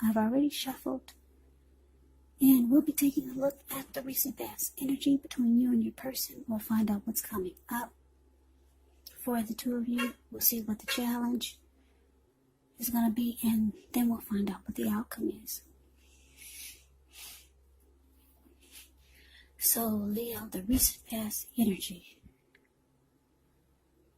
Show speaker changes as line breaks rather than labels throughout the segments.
I've already shuffled. And we'll be taking a look at the recent past energy between you and your person. We'll find out what's coming up for the two of you. We'll see what the challenge is going to be, and then we'll find out what the outcome is. So, Leo, the recent past energy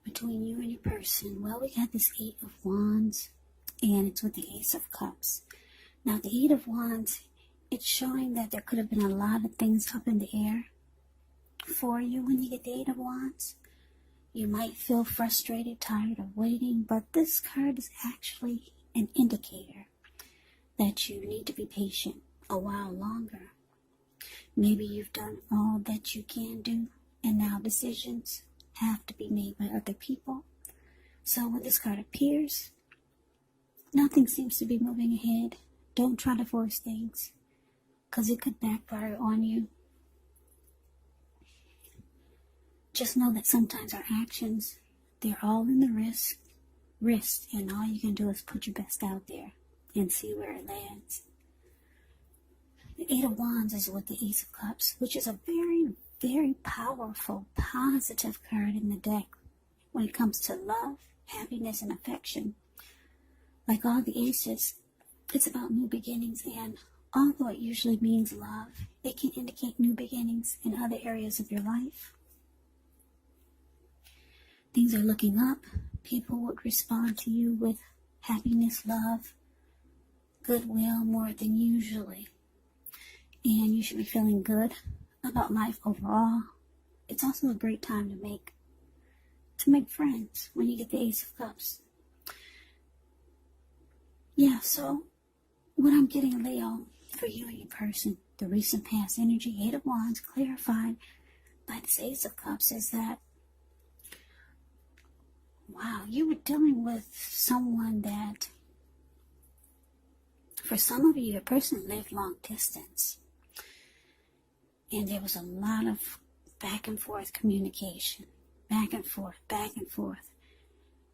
between you and your person. Well, we got this 8 of Wands, and it's with the Ace of Cups. Now, the 8 of Wands, it's showing that there could have been a lot of things up in the air for you when you get the 8 of Wands. You might feel frustrated, tired of waiting, but this card is actually an indicator that you need to be patient a while longer. Maybe you've done all that you can do, and now decisions have to be made by other people. So when this card appears, nothing seems to be moving ahead. Don't try to force things, because it could backfire on you. Just know that sometimes our actions, they're all in the wrist, and all you can do is put your best out there and see where it lands. The 8 of Wands is with the Ace of Cups, which is a very, very powerful, positive card in the deck when it comes to love, happiness, and affection. Like all the aces, it's about new beginnings, and although it usually means love, it can indicate new beginnings in other areas of your life. Things are looking up. People would respond to you with happiness, love, goodwill more than usually. And you should be feeling good about life overall. It's also a great time to make friends when you get the Ace of Cups. Yeah, so what I'm getting, Leo, for you and your person, the recent past energy, 8 of Wands, clarified by this Ace of Cups, is that, wow, you were dealing with someone that, for some of you, your person lived long distance. And there was a lot of back and forth communication. Back and forth, back and forth.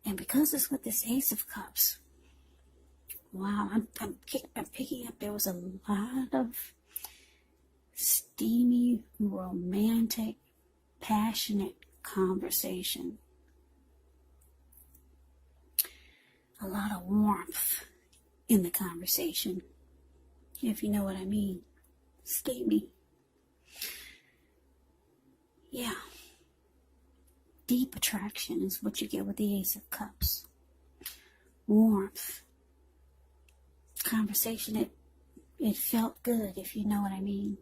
And because it's with this Ace of Cups, wow, I'm picking up there was a lot of steamy, romantic, passionate conversation. A lot of warmth in the conversation, if you know what I mean. Steamy. Yeah. Deep attraction is what you get with the Ace of Cups. Warmth. Conversation, it felt good, if you know what I mean.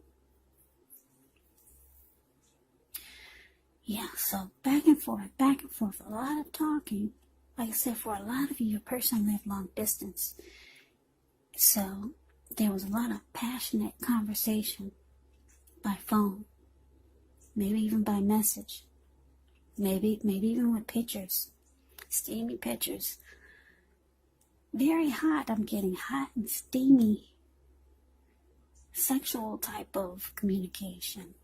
Yeah, so back and forth, a lot of talking. Like I said, for a lot of you, your person lived long distance. So there was a lot of passionate conversation by phone. Maybe even by message. Maybe even with pictures. Steamy pictures. Very hot, I'm getting hot and steamy. Sexual type of communication.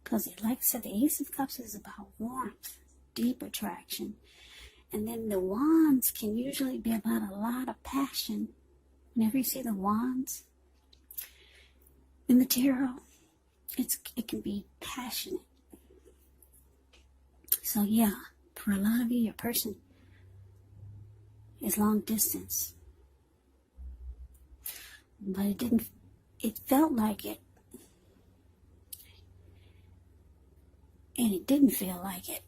Because like I said, the Ace of Cups is about warmth. Deep attraction. And then the Wands can usually be about a lot of passion. Whenever you see the Wands in the tarot, it can be passionate. So yeah, for a lot of you, your person is long distance. But it felt like it. And it didn't feel like it.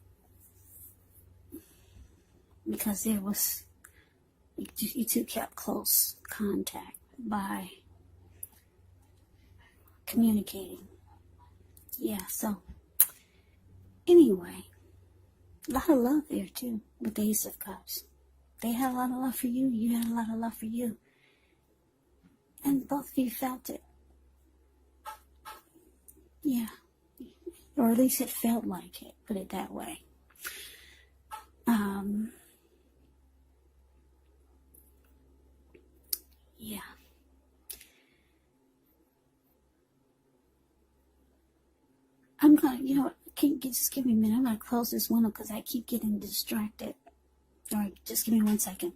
Because you two kept close contact by communicating. Yeah, so anyway, a lot of love there too with the Ace of Cups. They had a lot of love for you, you had a lot of love for you. And both of you felt it. Yeah. Or at least it felt like it, put it that way. Yeah. I'm gonna, just give me a minute. I'm gonna close this window because I keep getting distracted. All right, just give me 1 second.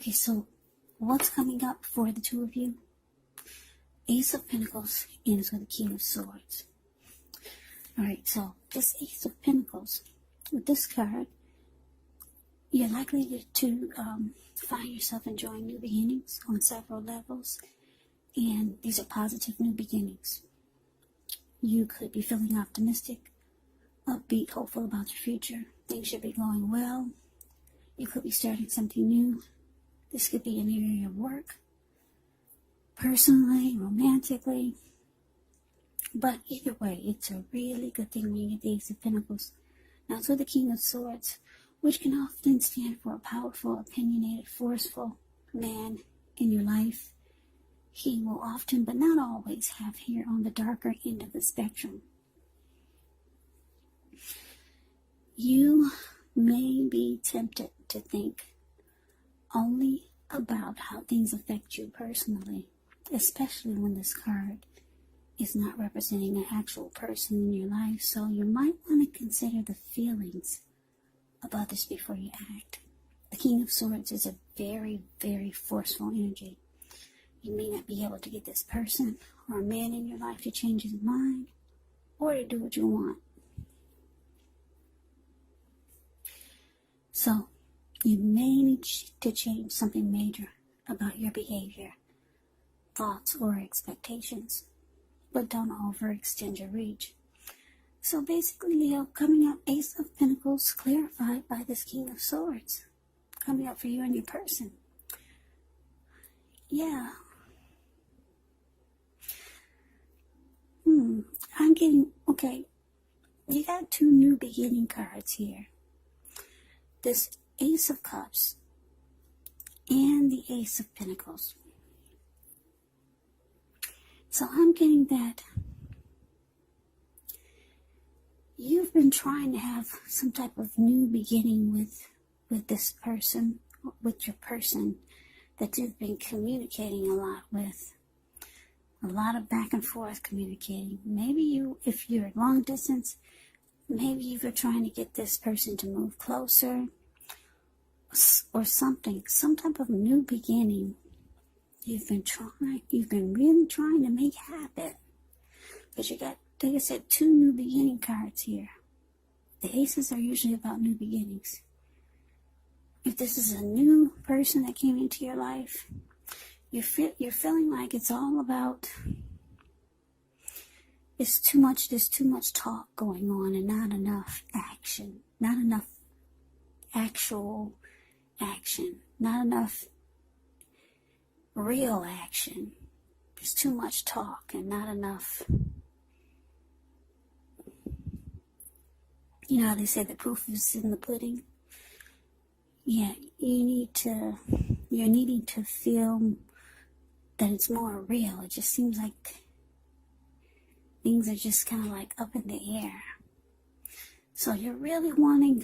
Okay, so what's coming up for the two of you? Ace of Pentacles ends with the King of Swords. Alright, so this Ace of Pentacles, with this card, you're likely to find yourself enjoying new beginnings on several levels. And these are positive new beginnings. You could be feeling optimistic, upbeat, hopeful about your future. Things should be going well. You could be starting something new. This could be an area of work, personally, romantically. But either way, it's a really good thing when you get the Ace of Pentacles. Now it's with the King of Swords, which can often stand for a powerful, opinionated, forceful man in your life. He will often, but not always, have hair on the darker end of the spectrum. You may be tempted to think only about how things affect you personally, especially when this card is not representing an actual person in your life. So you might want to consider the feelings about this before you act. The King of Swords is a very, very forceful energy. You may not be able to get this person or a man in your life to change his mind or to do what you want. So, you may need to change something major about your behavior, thoughts, or expectations, but don't overextend your reach. So basically, Leo, coming up, Ace of Pentacles clarified by this King of Swords, coming up for you and your person. Yeah. I'm getting, okay, you got two new beginning cards here. This Ace of Cups and the Ace of Pentacles. So I'm getting that you've been trying to have some type of new beginning with this person, with your person that you've been communicating a lot with. A lot of back and forth communicating. Maybe you, if you're long distance, maybe you're trying to get this person to move closer or something, some type of new beginning. You've been really trying to make happen. But you got, like I said, two new beginning cards here. The aces are usually about new beginnings. If this is a new person that came into your life, you're feeling like it's all about, there's too much talk going on and not enough action, not enough actual action, not enough real action. There's too much talk and not enough, you know how they say the proof is in the pudding? Yeah, you're needing to feel that it's more real. It just seems like things are just kind of like up in the air. So you're really wanting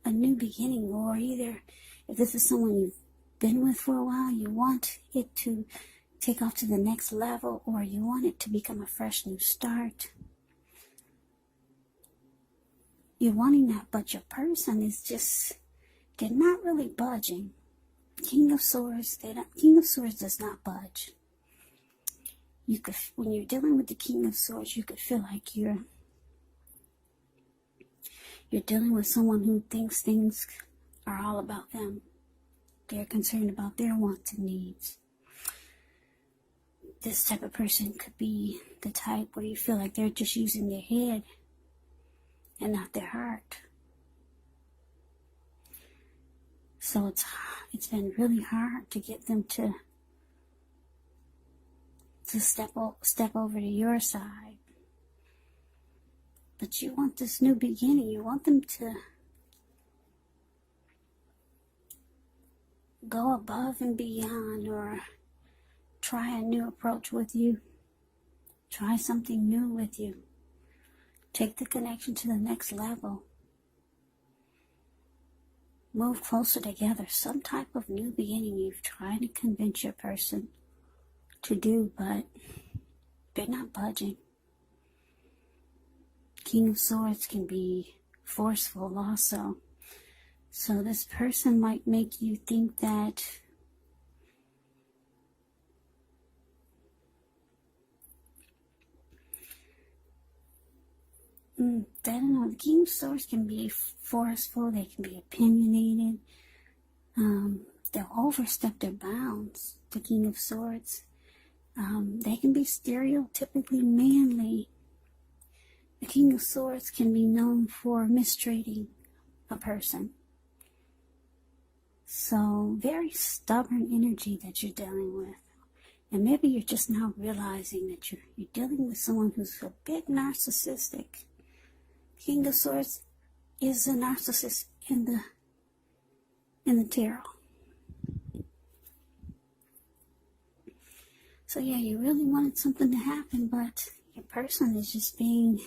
a new beginning, or either if this is someone you've been with for a while, you want it to take off to the next level, or you want it to become a fresh new start. You're wanting that, but your person is just, they're not really budging. King of Swords does not budge. You could, when you're dealing with the King of Swords, you could feel like you're dealing with someone who thinks things are all about them. They're concerned about their wants and needs. This type of person could be the type where you feel like they're just using their head and not their heart. So it's been really hard to get them to step over to your side. But you want this new beginning. You want them to go above and beyond, or try a new approach with you. Try something new with you. Take the connection to the next level. Move closer together. Some type of new beginning you've tried to convince your person to do, but they're not budging. King of Swords can be forceful also. So this person might make you think that I don't know, the King of Swords can be forceful, they can be opinionated, they'll overstep their bounds, the King of Swords. They can be stereotypically manly. The King of Swords can be known for mistreating a person. So, very stubborn energy that you're dealing with. And maybe you're just now realizing that you're dealing with someone who's a bit narcissistic. King of Swords is a narcissist in the tarot. So yeah, you really wanted something to happen, but your person is just being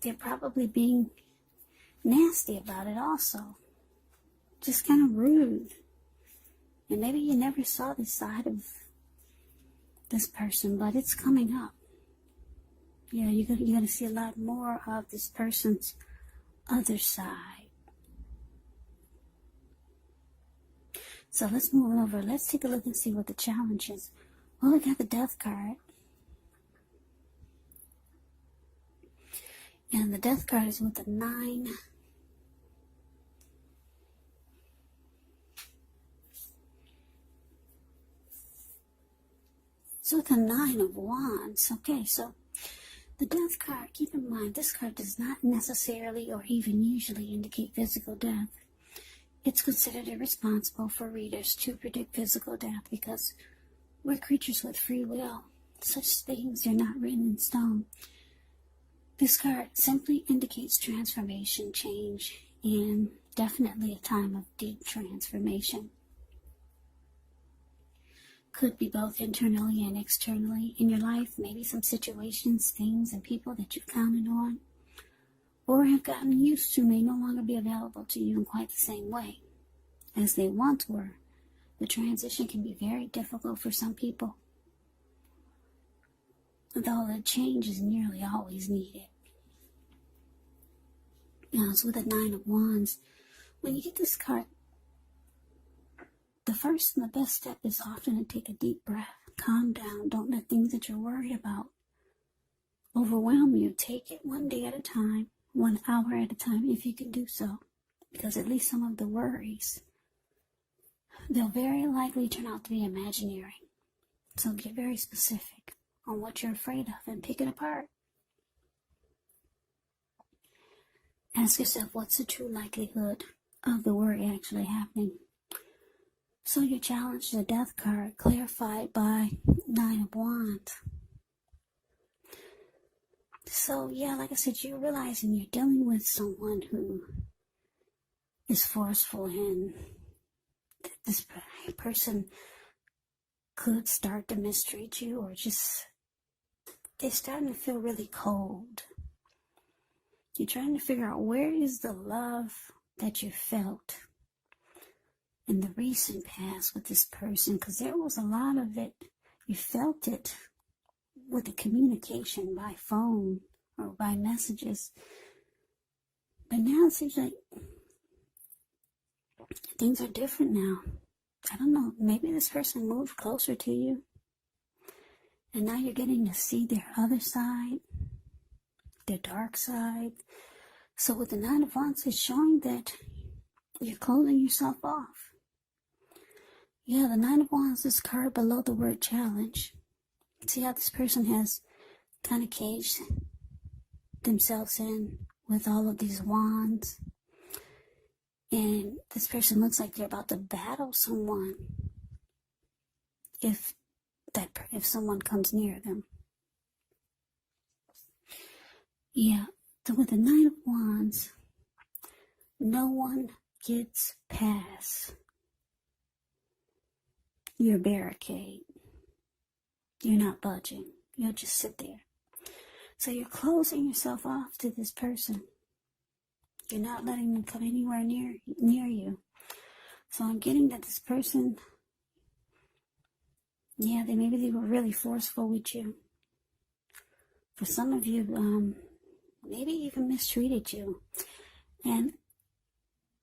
they're probably being nasty about it also. Just kind of rude. And maybe you never saw this side of this person, but it's coming up. Yeah, you're gonna see a lot more of this person's other side. So let's move over. Let's take a look and see what the challenge is. Well, we got the Death card. And the Death card is with the 9. So with the 9 of Wands. Okay, so the Death card, keep in mind, this card does not necessarily or even usually indicate physical death. It's considered irresponsible for readers to predict physical death because we're creatures with free will. Such things are not written in stone. This card simply indicates transformation, change, and definitely a time of deep transformation. Could be both internally and externally in your life. Maybe some situations, things, and people that you've counted on or have gotten used to may no longer be available to you in quite the same way as they once were. The transition can be very difficult for some people, though the change is nearly always needed. Now, it's with the 9 of Wands. When you get this card, the first and the best step is often to take a deep breath. Calm down. Don't let things that you're worried about overwhelm you. Take it one day at a time, 1 hour at a time, if you can do so. Because at least some of the worries, they'll very likely turn out to be imaginary. So get very specific on what you're afraid of and pick it apart. Ask yourself, what's the true likelihood of the worry actually happening? So your challenge, the Death card, clarified by 9 of Wands. So yeah, like I said, you're realizing you're dealing with someone who is forceful, and this person could start to mistreat you, or just they're starting to feel really cold. You're trying to figure out, where is the love that you felt in the recent past with this person? Because there was a lot of it. You felt it with the communication by phone or by messages. But now it seems like things are different now. I don't know. Maybe this person moved closer to you, and now you're getting to see their other side, their dark side. So with the 9 of Wands, it's showing that you're closing yourself off. Yeah, the 9 of Wands, this card below the word challenge. See how this person has kind of caged themselves in with all of these wands. And this person looks like they're about to battle someone if someone comes near them. Yeah, so with the 9 of Wands, no one gets past your barricade. You're not budging. You'll just sit there. So you're closing yourself off to this person. You're not letting them come anywhere near you. So I'm getting that this person, yeah, maybe they were really forceful with you. For some of you, maybe even mistreated you. And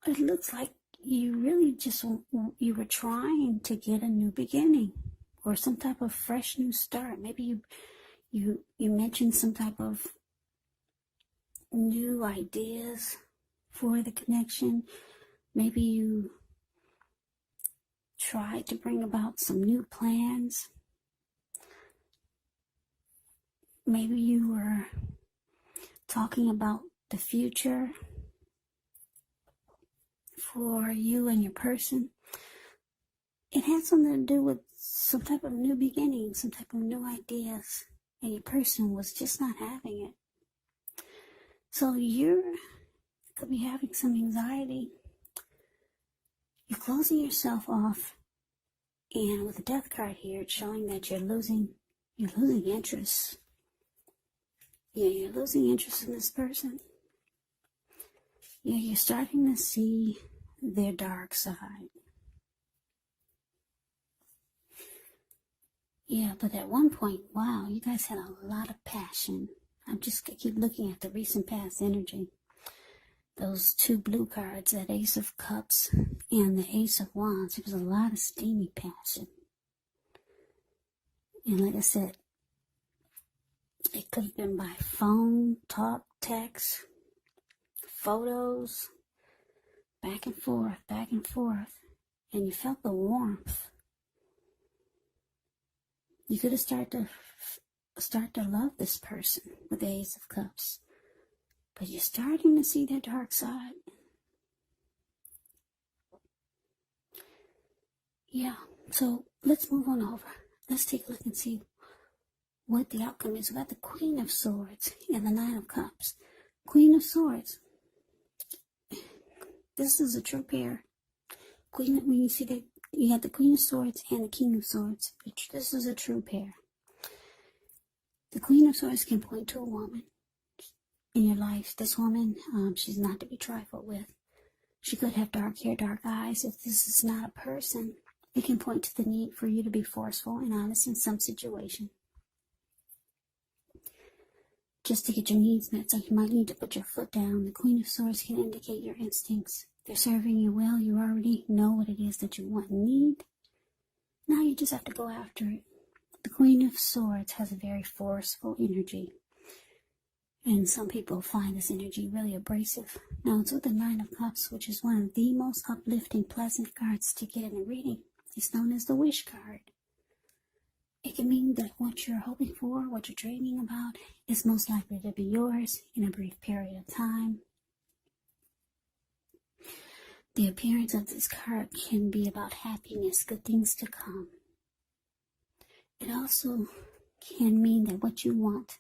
it looks like you really just, you were trying to get a new beginning or some type of fresh new start. Maybe you mentioned some type of new ideas for the connection. Maybe you tried to bring about some new plans. Maybe you were talking about the future for you and your person. It had something to do with some type of new beginning, some type of new ideas, and your person was just not having it. So you could be having some anxiety. You're closing yourself off, and with the Death card here, it's showing that you're losing interest. Yeah, you're losing interest in this person. Yeah, you're starting to see their dark side. Yeah, but at one point, wow, you guys had a lot of passion. I keep looking at the recent past energy. Those two blue cards, that Ace of Cups and the Ace of Wands, there was a lot of steamy passion. And like I said, it could have been by phone, talk, text, photos, back and forth, and you felt the warmth. You could have started to love this person with the Ace of Cups, but you're starting to see their dark side. Yeah, so let's move on over. Let's take a look and see what the outcome is. We got the Queen of Swords and the Nine of Cups. Queen of Swords. This is a true pair. When you see that you have the Queen of Swords and the King of Swords, this is a true pair. The Queen of Swords can point to a woman in your life. This woman, she's not to be trifled with. She could have dark hair, dark eyes. If this is not a person, it can point to the need for you to be forceful and honest in some situation, just to get your needs met. So you might need to put your foot down. The Queen of Swords can indicate your instincts. They're serving you well. You already know what it is that you want and need. Now you just have to go after it. The Queen of Swords has a very forceful energy, and some people find this energy really abrasive. Now it's with the Nine of Cups, which is one of the most uplifting, pleasant cards to get in a reading. It's known as the Wish card. It can mean that what you're hoping for, what you're dreaming about, is most likely to be yours in a brief period of time. The appearance of this card can be about happiness, good things to come. It also can mean that what you want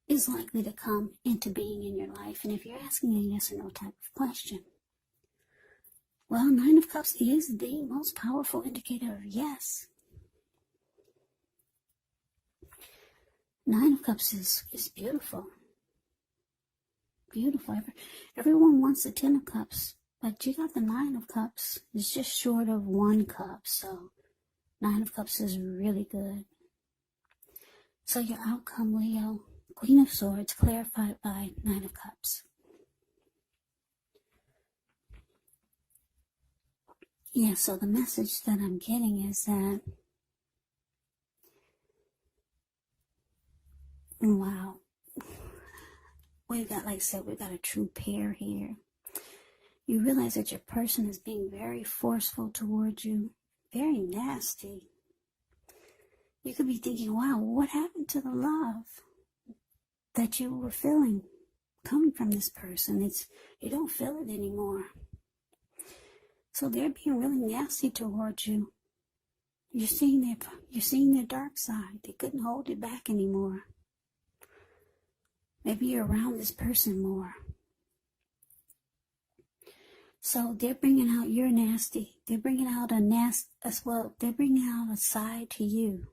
is likely to come into being in your life. And if you're asking a yes or no type of question, well, Nine of Cups is the most powerful indicator of yes. Nine of Cups is beautiful. Beautiful. Everyone wants the Ten of Cups, but you got the Nine of Cups. It's just short of one cup, so Nine of Cups is really good. So your outcome, Leo, Queen of Swords, clarified by Nine of Cups. Yeah, so the message that I'm getting is that, wow, we've got, like I said, we've got a true pair here. You realize that your person is being very forceful towards you, very nasty. You could be thinking, wow, what happened to the love that you were feeling coming from this person? You don't feel it anymore. So they're being really nasty towards you. You're seeing their dark side. They couldn't hold it back anymore. Maybe you're around this person more. So they're bringing out your nasty. They're bringing out they're bringing out a side to you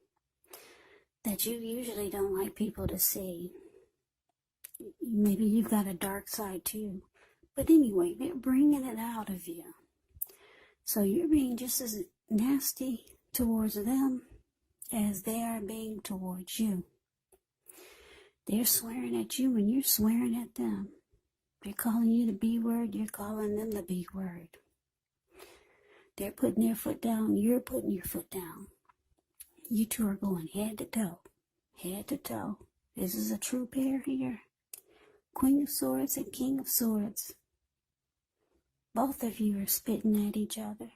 that you usually don't like people to see. Maybe you've got a dark side too. But anyway, they're bringing it out of you. So you're being just as nasty towards them as they are being towards you. They're swearing at you and you're swearing at them. They're calling you the B word, you're calling them the B word. They're putting their foot down, you're putting your foot down. You two are going head to toe. Head to toe. This is a true pair here. Queen of Swords and King of Swords. Both of you are spitting at each other.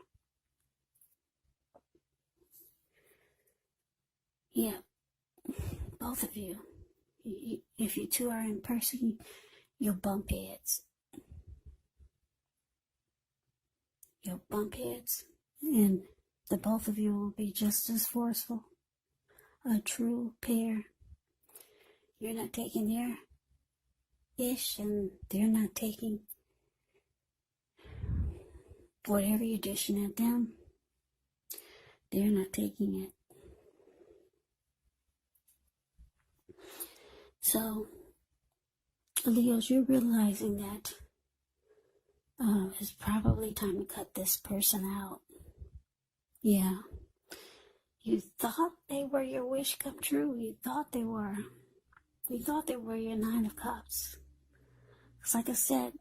Yeah, both of you. If you two are in person, you'll bump heads. You'll bump heads, and the both of you will be just as forceful. A true pair. You're not taking their ish, and they're not taking whatever you're dishing at them. They're not taking it. So, Leos, you're realizing that it's probably time to cut this person out. Yeah. You thought they were your wish come true. You thought they were. You thought they were your Nine of Cups. Because like I said,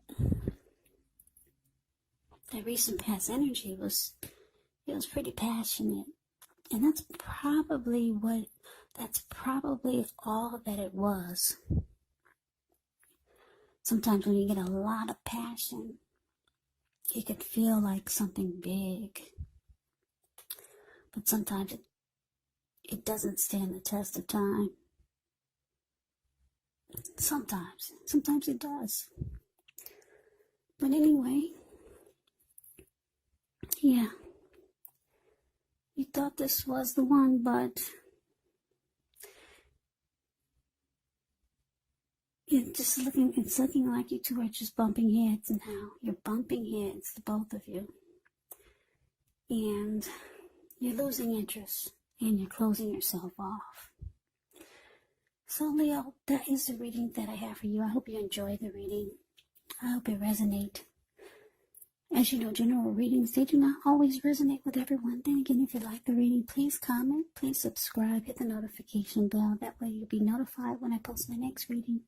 that recent past energy was pretty passionate. And that's probably all that it was. Sometimes when you get a lot of passion, it could feel like something big. But sometimes it doesn't stand the test of time. Sometimes it does. But anyway, yeah. You thought this was the one, but it's looking like you two are just bumping heads now. You're bumping heads, the both of you. And you're losing interest, and you're closing yourself off. So, Leo, that is the reading that I have for you. I hope you enjoy the reading. I hope it resonates. As you know, general readings, they do not always resonate with everyone. Then again, if you like the reading, please comment, please subscribe, hit the notification bell. That way you'll be notified when I post my next reading.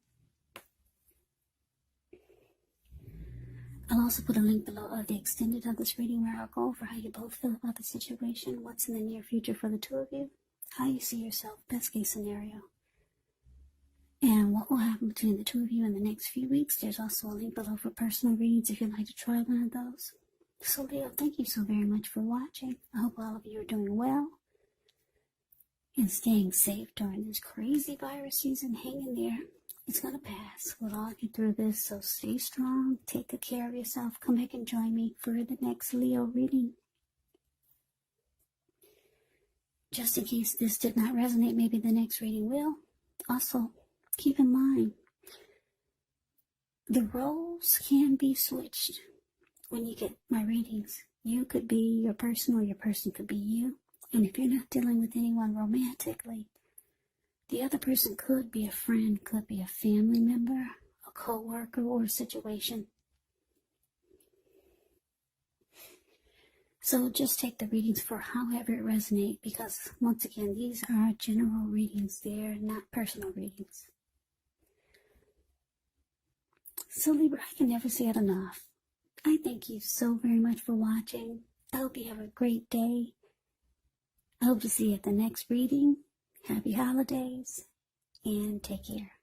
I'll also put a link below of the extended of this reading where I'll go over how you both feel about the situation, what's in the near future for the two of you, how you see yourself, best case scenario, and what will happen between the two of you in the next few weeks. There's also a link below for personal readings if you'd like to try one of those. So Leo, thank you so very much for watching. I hope all of you are doing well and staying safe during this crazy virus season. Hang in there. It's going to pass. We'll all get through this, so stay strong. Take good care of yourself. Come back and join me for the next Leo reading. Just in case this did not resonate, maybe the next reading will. Also, keep in mind, the roles can be switched when you get my readings. You could be your person, or your person could be you. And if you're not dealing with anyone romantically, the other person could be a friend, could be a family member, a co-worker, or a situation. So just take the readings for however it resonates, because once again, these are general readings. They're not personal readings. So Libra, I can never say it enough. I thank you so very much for watching. I hope you have a great day. I hope to see you at the next reading. Happy holidays, and take care.